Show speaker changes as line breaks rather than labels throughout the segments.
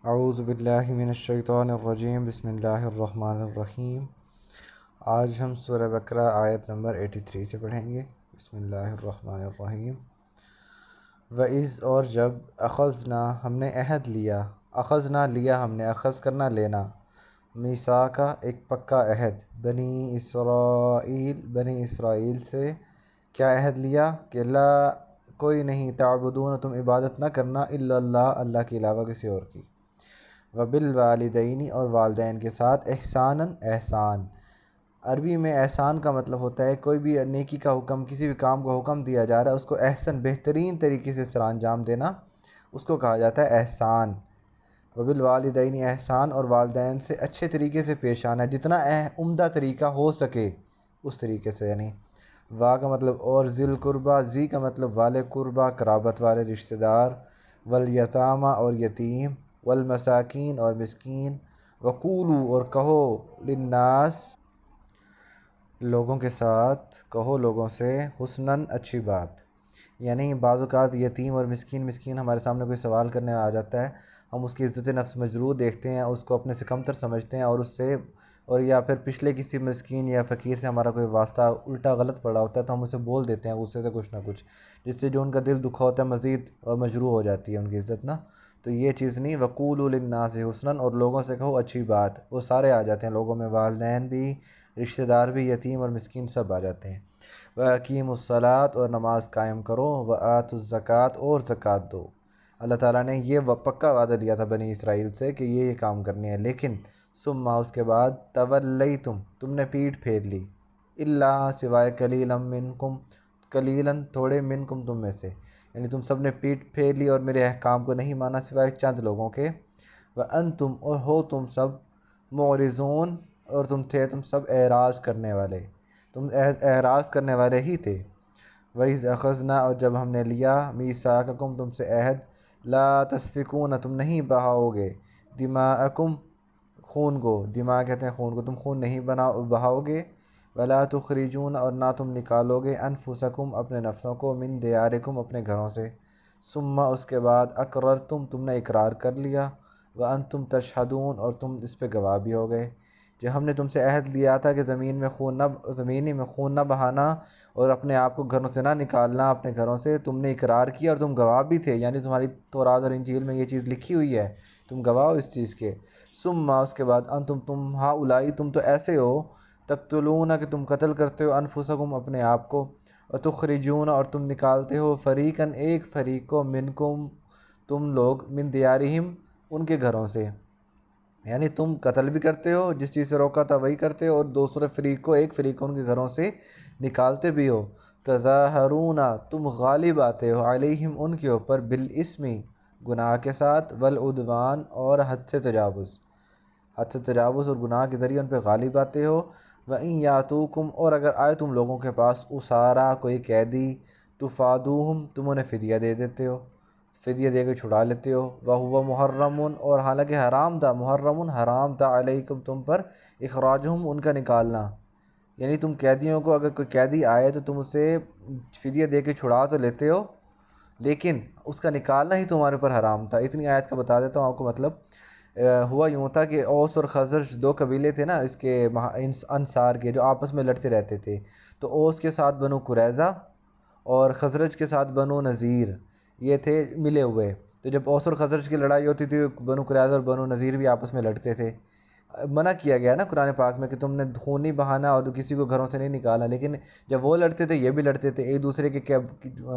اعوذ باللہ من الشیطان الرجیم، بسم اللہ الرحمن الرحیم۔ آج ہم سورہ بقرہ آیت نمبر 83 سے پڑھیں گے۔ بسم اللہ الرحمن الرحیم۔ وَإِذْ اور جب اخذنا ہم نے عہد لیا، اخذنا لیا ہم نے، اخذ کرنا لینا، میثاقا ایک پکا عہد، بنی اسرائیل سے کیا عہد لیا کہ لا کوئی نہیں، تعبدون تم عبادت نہ کرنا، الا اللہ اللہ کے علاوہ کسی اور کی، وبالوالدین اور والدین کے ساتھ، احساناً احسان۔ عربی میں احسان کا مطلب ہوتا ہے کوئی بھی نیکی کا حکم، کسی بھی کام کو حکم دیا جا رہا ہے، اس کو احسن بہترین طریقے سے سر انجام دینا، اس کو کہا جاتا ہے احسان۔ وبالوالدین احسان، اور والدین سے اچھے طریقے سے پیش آنا، جتنا عمدہ طریقہ ہو سکے اس طریقے سے، یعنی وا کا مطلب اور، ذی القربہ، ذی کا مطلب والے قربہ، قرابت والے رشتہ دار، والیتامى اور یتیم، والمساکین اور مسکین، وقولوا اور کہو، للناس لوگوں کے ساتھ، کہو لوگوں سے، حسناً اچھی بات۔ یعنی بعض اوقات یتیم اور مسکین ہمارے سامنے کوئی سوال کرنے آ جاتا ہے، ہم اس کی عزت نفس مجروح دیکھتے ہیں، اس کو اپنے سے کمتر سمجھتے ہیں، اور اس سے یا پھر پچھلے کسی مسکین یا فقیر سے ہمارا کوئی واسطہ الٹا غلط پڑا ہوتا ہے تو ہم اسے بول دیتے ہیں غصے سے کچھ نہ کچھ، جس سے جو ان کا دل دکھا ہوتا ہے مزید مجروح ہو جاتی ہے ان کی عزت نا۔ تو یہ چیز نہیں، وقولوا للناس حسناً، اور لوگوں سے کہو اچھی بات، وہ سارے آ جاتے ہیں لوگوں میں، والدین بھی، رشتہ دار بھی، یتیم اور مسکین سب آ جاتے ہیں۔ وَأَقِیمُوا الصَّلَاةَ اور نماز قائم کرو، وَآتُوا الزَّکَاةَ اور زکوٰۃ دو۔ اللہ تعالیٰ نے یہ پکا وعدہ دیا تھا بنی اسرائیل سے کہ یہ کام کرنے ہیں، لیکن ثم اس کے بعد تولیتم تم نے پیٹھ پھیر لی، الا سوائے قلیلا منکم، قلیلاً تھوڑے، منکم تم میں سے، یعنی تم سب نے پیٹھ پھیر لی اور میرے احکام کو نہیں مانا سوائے چند لوگوں کے، وانتم اور ہو تم سب، معرضون اور تم سب اعراض کرنے والے، تم اعراض کرنے والے ہی تھے۔ وَإِذْ أَخَذْنَا اور جب ہم نے لیا، میثاقکم تم سے عہد، لا تسفکون تم نہیں بہاؤ گے، دماءکم خون کو، دماء کہتے ہیں خون کو، تم خون نہیں بہاؤ گے، ولا تخرجون اور نہ تم نکالو گے، انفسکم اپنے نفسوں کو، من دیارکم اپنے گھروں سے، ثم اس کے بعد اقررتم تم نے اقرار کر لیا، وانتم تشہدون اور تم اس پہ گواہ بھی ہو گئے۔ جو ہم نے تم سے عہد لیا تھا کہ زمینی میں خون نہ بہانا اور اپنے آپ کو گھروں سے نہ نکالنا اپنے گھروں سے، تم نے اقرار کیا اور تم گواہ بھی تھے، یعنی تمہاری تورات اور انجیل میں یہ چیز لکھی ہوئی ہے، تم گواہ ہو اس چیز کے۔ ثم اس کے بعد انتم تم ہؤلاء تم تو ایسے ہو، تقتلون کہ تم قتل کرتے ہو، انفسکم اپنے آپ کو، وتخرجون اور تم نکالتے ہو، فریقاً ایک فریق کو، منکم تم لوگ، من دیارہم ان کے گھروں سے، یعنی تم قتل بھی کرتے ہو، جس چیز سے روکا تھا وہی کرتے ہو، اور دوسرے فریق کو، ایک فریق کو ان کے گھروں سے نکالتے بھی ہو، تظاہرون تم غالب آتے ہو، علیہم ان کے اوپر، بالاسم گناہ کے ساتھ، والعدوان اور حد سے تجاوز اور گناہ کے ذریعے ان پہ غالب آتے ہو، وَإِن یاتوکم اور اگر آئے تم لوگوں کے پاس، اسارا کوئی قیدی، تفادوہم تم انہیں فدیہ دے دیتے ہو، فدیہ دے کے چھڑا لیتے ہو، وَهُوَ مُحَرَّمٌ اور حالانکہ حرام تھا، محرم حرام تھا، علیکم تم پر، اخراجہم ان کا نکالنا، یعنی تم قیدیوں کو، اگر کوئی قیدی آئے تو تم اسے فدیہ دے کے چھڑا تو لیتے ہو، لیکن اس کا نکالنا ہی تمہارے پر حرام تھا۔ اتنی آیت کا بتا دیتا ہوں آپ کو مطلب۔ ہوا یوں تھا کہ اوس اور خزرج دو قبیلے تھے نا اس کے، انصار کے، جو آپس میں لڑتے رہتے تھے، تو اوس کے ساتھ بنو قریظہ اور خزرج کے ساتھ بنو نذیر، یہ تھے ملے ہوئے، تو جب اوس اور خزرج کی لڑائی ہوتی تھی، بنو قریظہ اور بنو نذیر بھی آپس میں لڑتے تھے۔ منع کیا گیا نا قرآن پاک میں کہ تم نے خون نہیں بہانا اور کسی کو گھروں سے نہیں نکالا، لیکن جب وہ لڑتے تھے یہ بھی لڑتے تھے، ایک دوسرے کے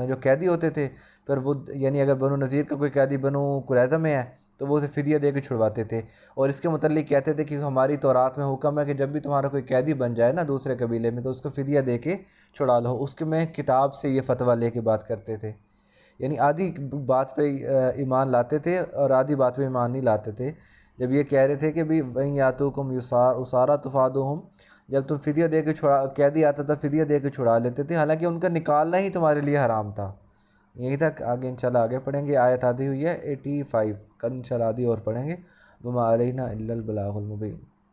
جو قیدی ہوتے تھے، پھر وہ، یعنی اگر بنو نذیر کا کوئی قیدی بنو قریظہ میں ہے تو وہ اسے فدیہ دے کے چھڑواتے تھے، اور اس کے متعلق کہتے تھے کہ ہماری تورات میں حکم ہے کہ جب بھی تمہارا کوئی قیدی بن جائے نا دوسرے قبیلے میں تو اس کو فدیہ دے کے چھڑا لو، اس کے میں کتاب سے یہ فتویٰ لے کے بات کرتے تھے، یعنی آدھی بات پہ ایمان لاتے تھے اور آدھی بات پہ ایمان نہیں لاتے تھے۔ جب یہ کہہ رہے تھے کہ بھی وَإِن یاتوکم اسارا تفادوہم، جب تم فدیہ دے کے قیدی آتا تھا فدیہ دے کے چھڑا لیتے تھے، حالانکہ ان کا نکالنا ہی تمہارے لیے حرام تھا۔ یہی تک، آگے انشاءاللہ آگے پڑھیں گے، آیت آدھی ہوئی ہے 85، کل انشاءاللہ آدھی اور پڑھیں گے۔ وَمَا عَلَيْنَا إِلَّا الْبَلَاغُ الْمُبِينُ۔